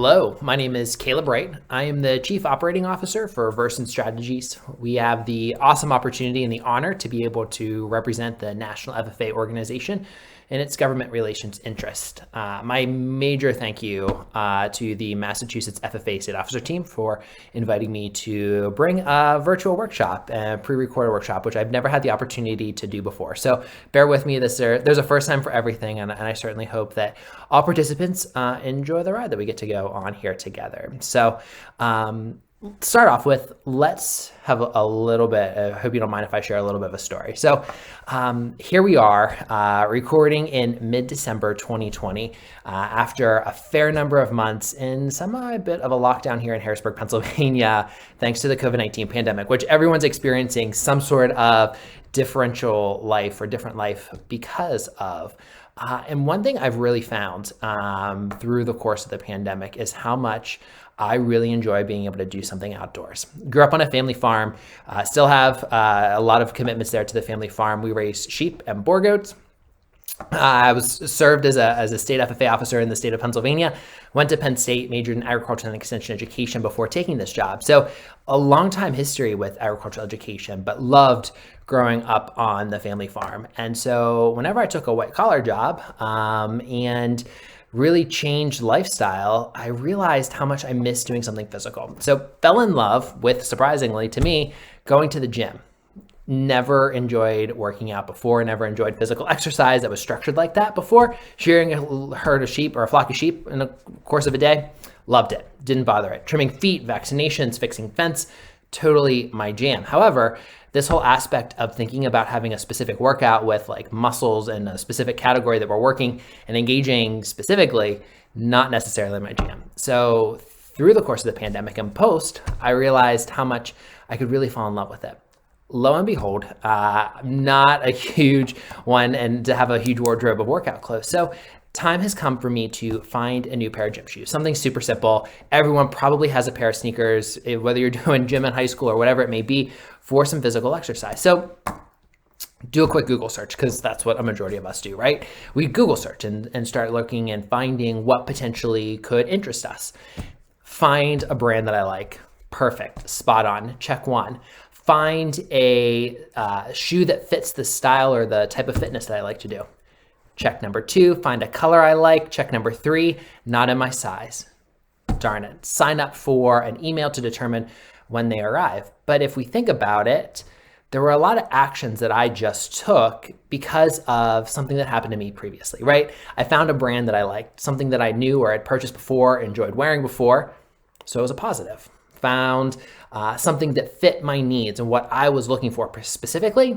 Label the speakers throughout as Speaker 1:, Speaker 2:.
Speaker 1: Hello, my name is Caleb Wright. I am the Chief Operating Officer for Versant Strategies. We have the awesome opportunity and the honor to be able to represent the National FFA organization in its government relations interest. My major thank you to the Massachusetts FFA State Officer team for inviting me to bring a virtual workshop, a pre-recorded workshop, which I've never had the opportunity to do before. So bear with me, there's a first time for everything, and I certainly hope that all participants enjoy the ride that we get to go on here together. So start off with, let's have a little bit, I hope you don't mind if I share a little bit of a story. So here we are recording in mid-December 2020 after a fair number of months in a bit of a lockdown here in Harrisburg, Pennsylvania, thanks to the COVID-19 pandemic, which everyone's experiencing some sort of differential life or different life because of. And one thing I've really found through the course of the pandemic is how much I really enjoy being able to do something outdoors. Grew up on a family farm, still have a lot of commitments there to the family farm. We raise sheep and boar goats. I was served as a state FFA officer in the state of Pennsylvania, went to Penn State, majored in agriculture and extension education before taking this job. So a long time history with agricultural education, but loved growing up on the family farm. And so whenever I took a white collar job and really changed lifestyle, I realized how much I missed doing something physical. So fell in love with, surprisingly to me, going to the gym. Never enjoyed working out before, never enjoyed physical exercise that was structured like that before. Shearing a herd of sheep or a flock of sheep in the course of a day, loved it, didn't bother it. Trimming feet, vaccinations, fixing fence, totally my jam. However, this whole aspect of thinking about having a specific workout with like muscles and a specific category that we're working and engaging specifically, not necessarily my jam. So through the course of the pandemic and post, I realized how much I could really fall in love with it. Lo and behold, not a huge one and to have a huge wardrobe of workout clothes. So time has come for me to find a new pair of gym shoes, something super simple. Everyone probably has a pair of sneakers, whether you're doing gym in high school or whatever it may be, for some physical exercise. So do a quick Google search, because that's what a majority of us do, right? We Google search and start looking and finding what potentially could interest us. Find a brand that I like. Perfect. Spot on. Check one. Find a shoe that fits the style or the type of fitness that I like to do. Check number two. Find a color I like. Check number three. Not in my size. Darn it. Sign up for an email to determine when they arrive. But if we think about it, there were a lot of actions that I just took because of something that happened to me previously, right? I found a brand that I liked, something that I knew or had purchased before, enjoyed wearing before. So it was a positive. Found something that fit my needs and what I was looking for specifically.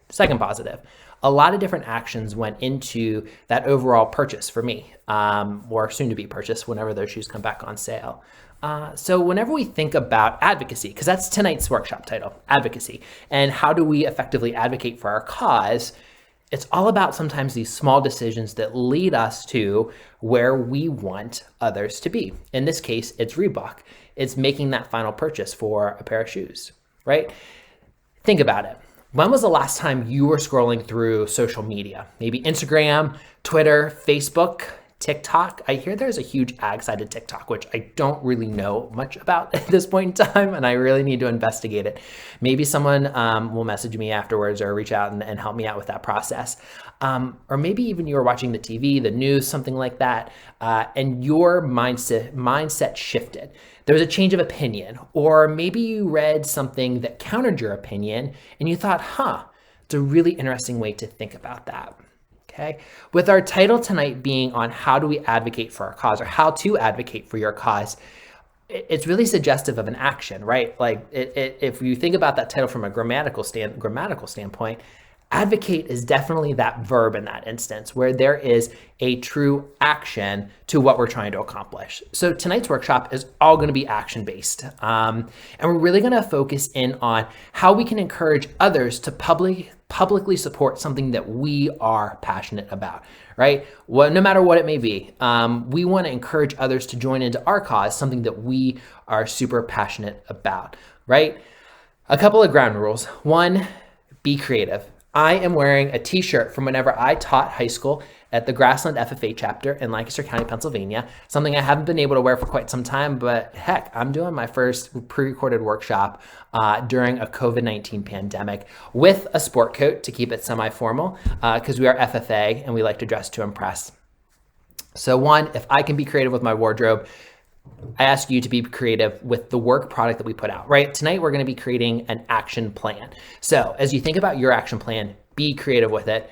Speaker 1: Second positive. A lot of different actions went into that overall purchase for me, or soon to be purchased whenever those shoes come back on sale. So whenever we think about advocacy, because that's tonight's workshop title, advocacy, and how do we effectively advocate for our cause, it's all about sometimes these small decisions that lead us to where we want others to be. In this case, it's Reebok. It's making that final purchase for a pair of shoes, right? Think about it. When was the last time you were scrolling through social media? Maybe Instagram, Twitter, Facebook, TikTok. I hear there's a huge ag side of TikTok, which I don't really know much about at this point in time, and I really need to investigate it. Maybe someone will message me afterwards or reach out and help me out with that process. Or maybe even you were watching the TV, the news, something like that, and your mindset shifted. There was a change of opinion, or maybe you read something that countered your opinion and you thought, it's a really interesting way to think about that. Okay. With our title tonight being on how do we advocate for our cause, or how to advocate for your cause, it's really suggestive of an action, right? Like if you think about that title from a grammatical standpoint, advocate is definitely that verb in that instance where there is a true action to what we're trying to accomplish. So tonight's workshop is all going to be action-based. And we're really going to focus in on how we can encourage others to publicly support something that we are passionate about, right? Well, no matter what it may be, we want to encourage others to join into our cause, something that we are super passionate about, right? A couple of ground rules. One, be creative. I am wearing a t-shirt from whenever I taught high school at the Grassland FFA chapter in Lancaster County, Pennsylvania. Something I haven't been able to wear for quite some time, but heck, I'm doing my first pre-recorded workshop during a COVID-19 pandemic with a sport coat to keep it semi-formal because we are FFA and we like to dress to impress. So one, if I can be creative with my wardrobe, I ask you to be creative with the work product that we put out, right? Tonight, we're going to be creating an action plan. So as you think about your action plan, be creative with it.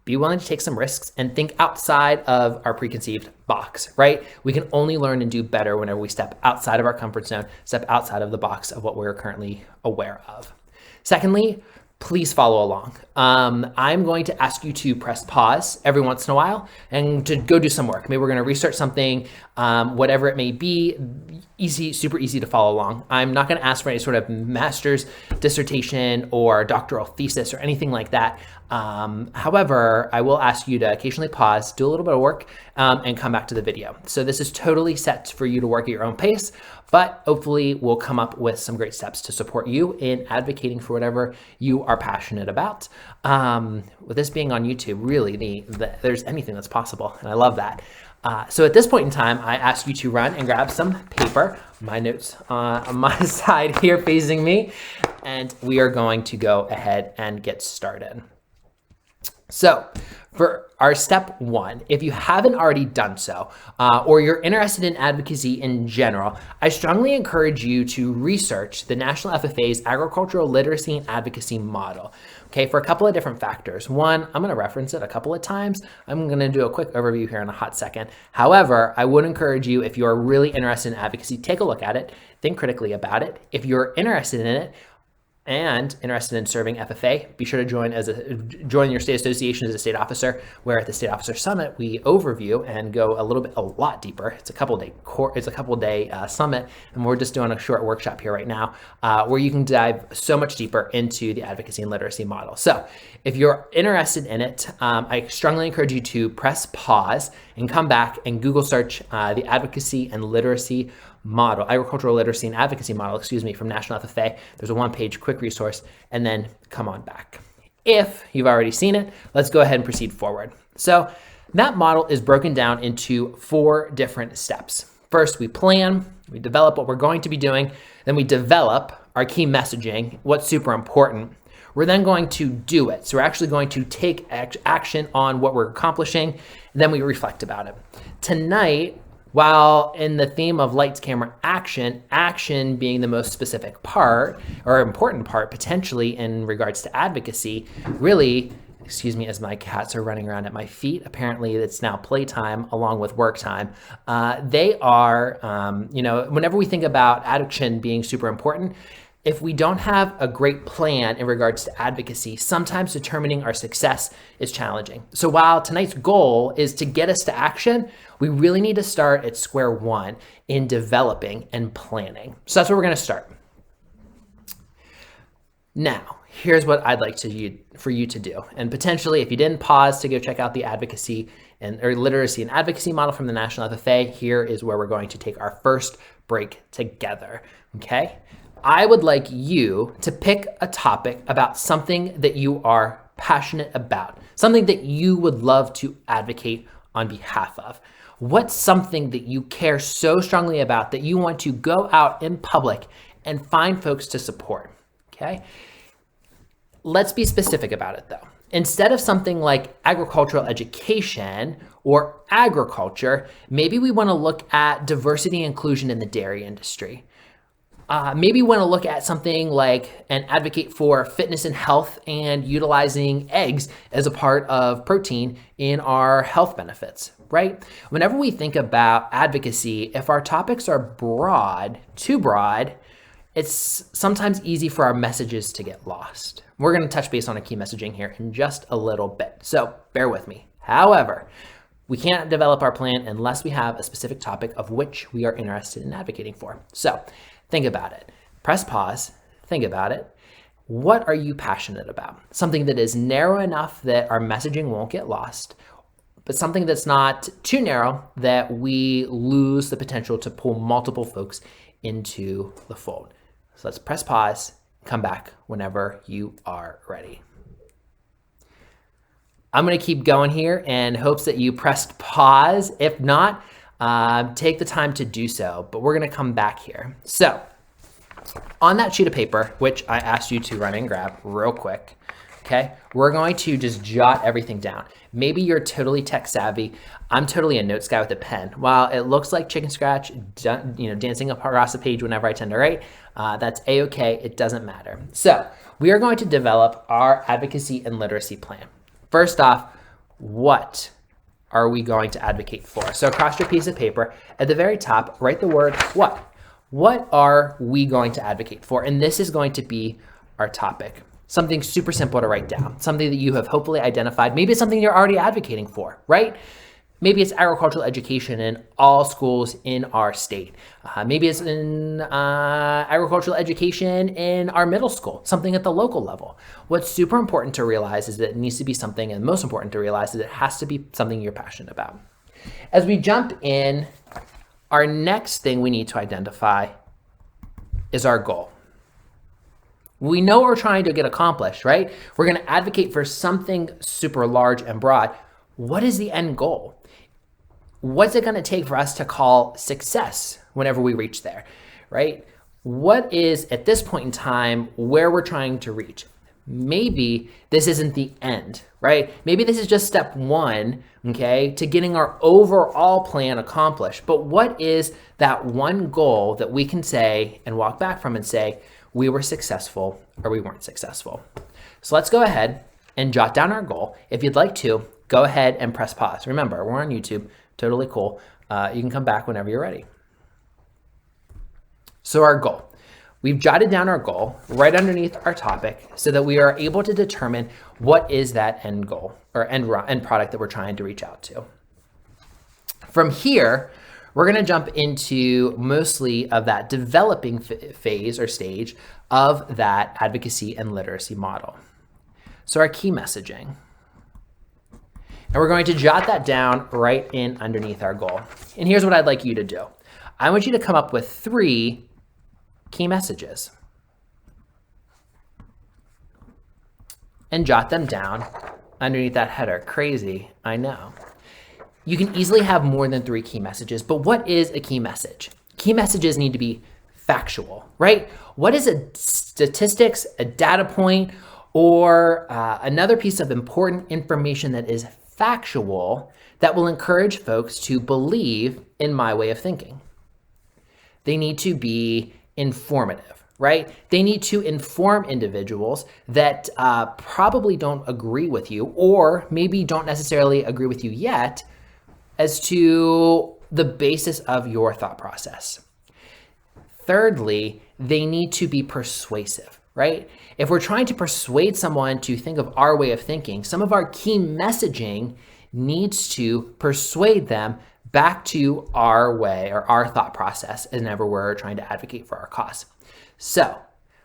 Speaker 1: Be willing to take some risks and think outside of our preconceived box, right? We can only learn and do better whenever we step outside of our comfort zone, step outside of the box of what we're currently aware of. Secondly, please follow along. I'm going to ask you to press pause every once in a while and to go do some work. Maybe we're going to research something, whatever it may be. Easy, super easy to follow along. I'm not going to ask for any sort of master's dissertation or doctoral thesis or anything like that. However, I will ask you to occasionally pause, do a little bit of work, and come back to the video. So this is totally set for you to work at your own pace, but hopefully we'll come up with some great steps to support you in advocating for whatever you are passionate about. With this being on YouTube, really, there's anything that's possible, and I love that. So at this point in time, I ask you to run and grab some paper, my notes on my side here facing me, and we are going to go ahead and get started. So for our step one, if you haven't already done so, or you're interested in advocacy in general, I strongly encourage you to research the National FFA's Agricultural Literacy and Advocacy Model, okay, for a couple of different factors. One, I'm going to reference it a couple of times. I'm going to do a quick overview here in a hot second. However, I would encourage you, if you're really interested in advocacy, take a look at it, think critically about it. If you're interested in it, and interested in serving FFA, be sure to join your state association as a state officer, where at the State Officer Summit, we overview and go a lot deeper. It's a couple day summit, and we're just doing a short workshop here right now, where you can dive so much deeper into the advocacy and literacy model. So if you're interested in it, I strongly encourage you to press pause and come back and Google search the advocacy and literacy model, agricultural literacy and advocacy model, from National FFA. There's a one-page quick resource, and then come on back. If you've already seen it, let's go ahead and proceed forward. So that model is broken down into 4 different steps. First, we plan, we develop what we're going to be doing, then we develop our key messaging, what's super important. We're then going to do it. So we're actually going to take action on what we're accomplishing, and then we reflect about it. Tonight, while in the theme of lights, camera, action being the most specific part or important part potentially in regards to advocacy, really, excuse me as my cats are running around at my feet. Apparently it's now playtime along with work time. They are, whenever we think about action being super important, if we don't have a great plan in regards to advocacy, sometimes determining our success is challenging. So while tonight's goal is to get us to action, we really need to start at square one in developing and planning. So that's where we're going to start. Now, here's what I'd like for you to do. And potentially, if you didn't pause to go check out the advocacy or literacy and advocacy model from the National FFA, here is where we're going to take our first break together. Okay? I would like you to pick a topic about something that you are passionate about, something that you would love to advocate on behalf of. What's something that you care so strongly about that you want to go out in public and find folks to support? Okay. Let's be specific about it though. Instead of something like agricultural education or agriculture, maybe we want to look at diversity and inclusion in the dairy industry. Maybe you want to look at something like and advocate for fitness and health and utilizing eggs as a part of protein in our health benefits, right? Whenever we think about advocacy, if our topics are too broad, it's sometimes easy for our messages to get lost. We're going to touch base on a key messaging here in just a little bit, so bear with me. However, we can't develop our plan unless we have a specific topic of which we are interested in advocating for. So think about it. Press pause. Think about it. What are you passionate about? Something that is narrow enough that our messaging won't get lost, but something that's not too narrow that we lose the potential to pull multiple folks into the fold. So let's press pause, come back whenever you are ready. I'm going to keep going here in hopes that you pressed pause. If not, take the time to do so, but we're going to come back here. So on that sheet of paper, which I asked you to run and grab real quick, okay, we're going to just jot everything down. Maybe you're totally tech savvy. I'm totally a notes guy with a pen. While it looks like chicken scratch, dancing across the page whenever I tend to write, that's a-okay. It doesn't matter. So we are going to develop our advocacy and literacy plan. First off, what are we going to advocate for? So across your piece of paper, at the very top, write the word what. What are we going to advocate for? And this is going to be our topic. Something super simple to write down, something that you have hopefully identified. Maybe it's something you're already advocating for, right? Maybe it's agricultural education in all schools in our state. Maybe it's in agricultural education in our middle school, something at the local level. What's super important to realize is that it needs to be something, and most important to realize is it has to be something you're passionate about. As we jump in, our next thing we need to identify is our goal. We know what we're trying to get accomplished, right? We're going to advocate for something super large and broad. What is the end goal? What's it going to take for us to call success whenever we reach there, right? What is, at this point in time, where we're trying to reach? Maybe this isn't the end, right? Maybe this is just step one, okay, to getting our overall plan accomplished. But what is that one goal that we can say and walk back from and say, we were successful or we weren't successful? So let's go ahead and jot down our goal. If you'd like to, go ahead and press pause. Remember, we're on YouTube, totally cool. You can come back whenever you're ready. So our goal. We've jotted down our goal right underneath our topic so that we are able to determine what is that end goal or end product that we're trying to reach out to. From here, we're going to jump into mostly of that developing phase or stage of that advocacy and literacy model. So our key messaging. And we're going to jot that down right in underneath our goal. And here's what I'd like you to do. I want you to come up with 3 key messages and jot them down underneath that header. Crazy, I know. You can easily have more than 3 key messages, but what is a key message? Key messages need to be factual, right? What is a statistics, a data point, or another piece of important information that is factual that will encourage folks to believe in my way of thinking? They need to be informative, right? They need to inform individuals that probably don't agree with you or maybe don't necessarily agree with you yet as to the basis of your thought process. Thirdly, they need to be persuasive, right? If we're trying to persuade someone to think of our way of thinking, some of our key messaging needs to persuade them back to our way or our thought process whenever we're trying to advocate for our cause. So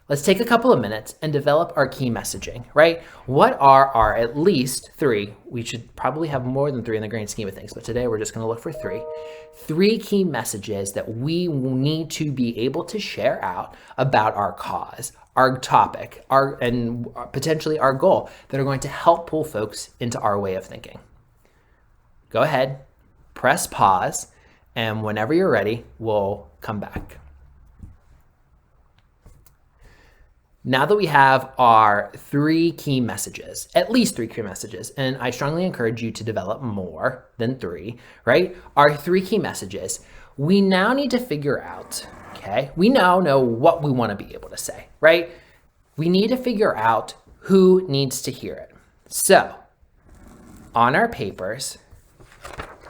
Speaker 1: let's take a couple of minutes and develop our key messaging, right? What are our at least 3? We should probably have more than 3 in the grand scheme of things, but today we're just going to look for 3. 3 key messages that we need to be able to share out about our cause, our topic, and potentially our goal that are going to help pull folks into our way of thinking. Go ahead, press pause, and whenever you're ready, we'll come back. Now that we have our 3 key messages, at least 3 key messages, and I strongly encourage you to develop more than 3, right? Our 3 key messages, we now need to figure out, okay? We now know what we want to be able to say, right? We need to figure out who needs to hear it. So on our papers,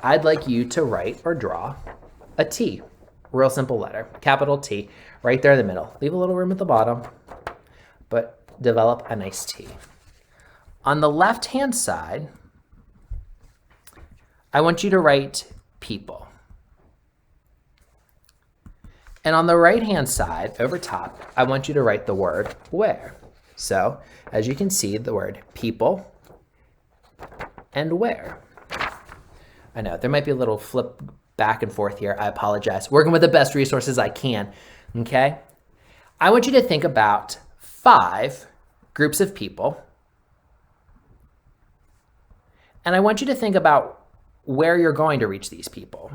Speaker 1: I'd like you to write or draw a T, real simple letter, capital T, right there in the middle. Leave a little room at the bottom, but develop a nice T. On the left-hand side, I want you to write people. And on the right-hand side, over top, I want you to write the word where. So, as you can see, the word people and where. I know, there might be a little flip back and forth here. I apologize. Working with the best resources I can, okay? I want you to think about 5 groups of people And I want you to think about where you're going to reach these people.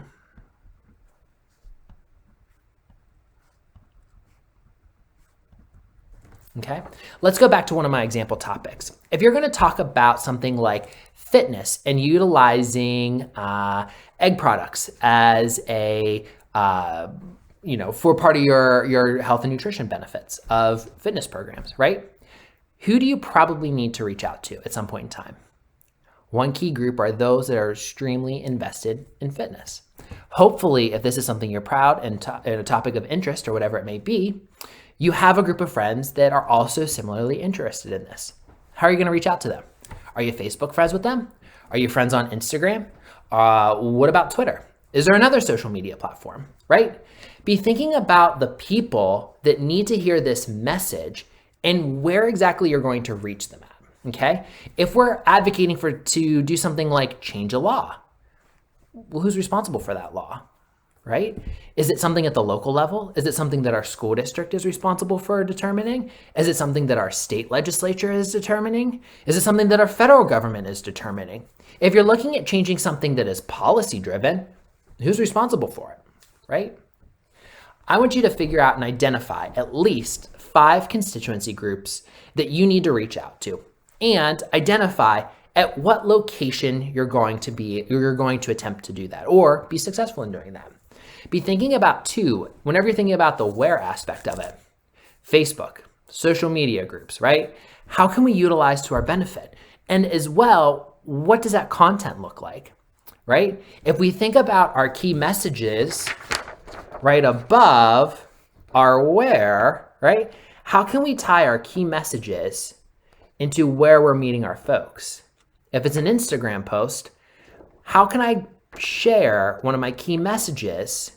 Speaker 1: Okay, let's go back to one of my example topics. If you're going to talk about something like fitness and utilizing egg products as a for part of your health and nutrition benefits of fitness programs, right? Who do you probably need to reach out to at some point in time? One key group are those that are extremely invested in fitness. Hopefully, if this is something you're proud and a topic of interest or whatever it may be, you have a group of friends that are also similarly interested in this. How are you going to reach out to them? Are you Facebook friends with them? Are you friends on Instagram? What about Twitter? Is there another social media platform, right? Be thinking about the people that need to hear this message and where exactly you're going to reach them at, okay? If we're advocating to do something like change a law, well, who's responsible for that law? Right? Is it something at the local level? Is it something that our school district is responsible for determining? Is it something that our state legislature is determining? Is it something that our federal government is determining? If you're looking at changing something that is policy driven, who's responsible for it, right? I want you to figure out and identify at least 5 constituency groups that you need to reach out to and identify at what location you're going to attempt to do that or be successful in doing that. Be thinking about whenever you're thinking about the where aspect of it, Facebook, social media groups, right? How can we utilize to our benefit? And as well, what does that content look like, right? If we think about our key messages right above our where, right? How can we tie our key messages into where we're meeting our folks? If it's an Instagram post, how can I share one of my key messages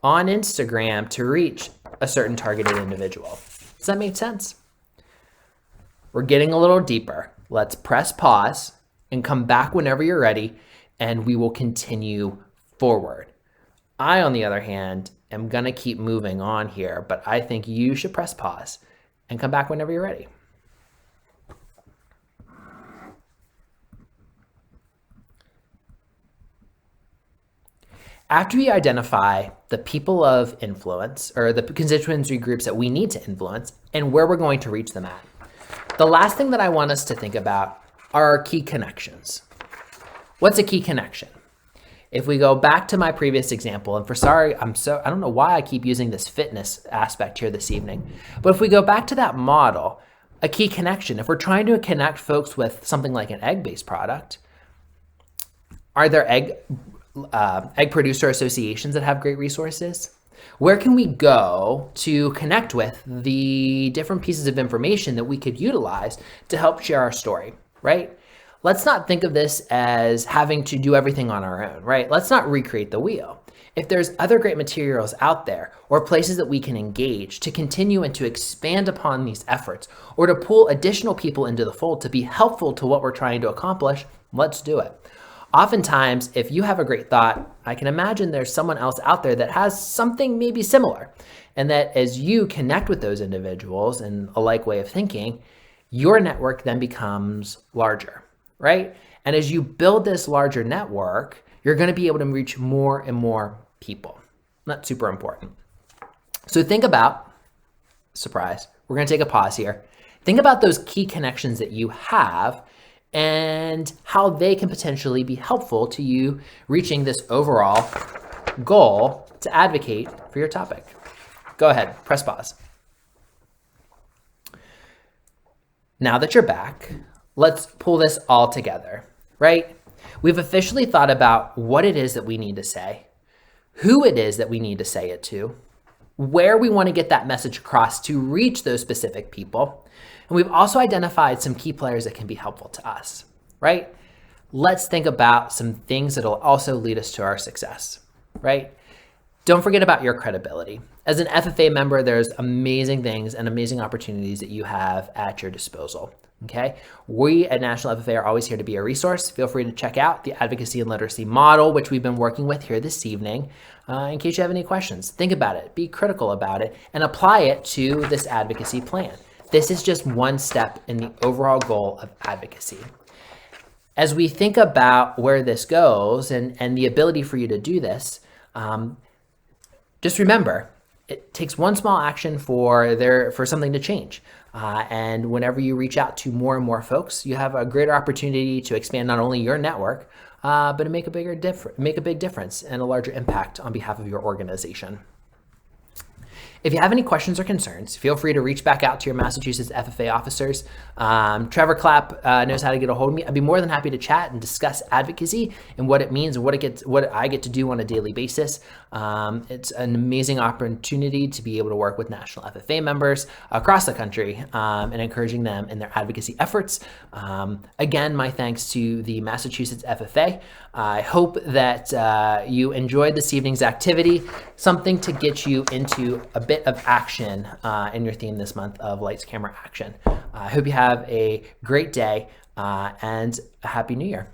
Speaker 1: on Instagram to reach a certain targeted individual? Does that make sense? We're getting a little deeper. Let's press pause and come back whenever you're ready, and we will continue forward. I, on the other hand, am going to keep moving on here, but I think you should press pause and come back whenever you're ready. After we identify the people of influence or the constituency groups that we need to influence and where we're going to reach them at, the last thing that I want us to think about are our key connections. What's a key connection? If we go back to my previous example, and I don't know why I keep using this fitness aspect here this evening, but if we go back to that model, a key connection, if we're trying to connect folks with something like an egg-based product, are there egg producer associations that have great resources? Where can we go to connect with the different pieces of information that we could utilize to help share our story, right? Let's not think of this as having to do everything on our own, right? Let's not recreate the wheel. If there's other great materials out there or places that we can engage to continue and to expand upon these efforts or to pull additional people into the fold to be helpful to what we're trying to accomplish, let's do it. Oftentimes, if you have a great thought, I can imagine there's someone else out there that has something maybe similar. And that as you connect with those individuals in a like way of thinking, your network then becomes larger, right? And as you build this larger network, you're going to be able to reach more and more people. That's super important. So think about, surprise, we're going to take a pause here. Think about those key connections that you have and how they can potentially be helpful to you reaching this overall goal to advocate for your topic. Go ahead, press pause. Now that you're back, let's pull this all together, right? We've officially thought about what it is that we need to say, who it is that we need to say it to, where we want to get that message across to reach those specific people. And we've also identified some key players that can be helpful to us, right? Let's think about some things that'll also lead us to our success, right? Don't forget about your credibility. As an FFA member, there's amazing things and amazing opportunities that you have at your disposal, okay? We at National FFA are always here to be a resource. Feel free to check out the advocacy and literacy model, which we've been working with here this evening, in case you have any questions. Think about it, be critical about it, and apply it to this advocacy plan. This is just one step in the overall goal of advocacy. As we think about where this goes and the ability for you to do this, just remember, it takes one small action for something to change. And whenever you reach out to more and more folks, you have a greater opportunity to expand not only your network, but to make a big difference and a larger impact on behalf of your organization. If you have any questions or concerns, feel free to reach back out to your Massachusetts FFA officers. Trevor Clapp knows how to get a hold of me. I'd be more than happy to chat and discuss advocacy and what it means and what I get to do on a daily basis. It's an amazing opportunity to be able to work with national FFA members across the country and encouraging them in their advocacy efforts. Again, my thanks to the Massachusetts FFA. I hope that you enjoyed this evening's activity, something to get you into a bit of action in your theme this month of Lights, Camera, Action. I hope you have a great day and a Happy New Year.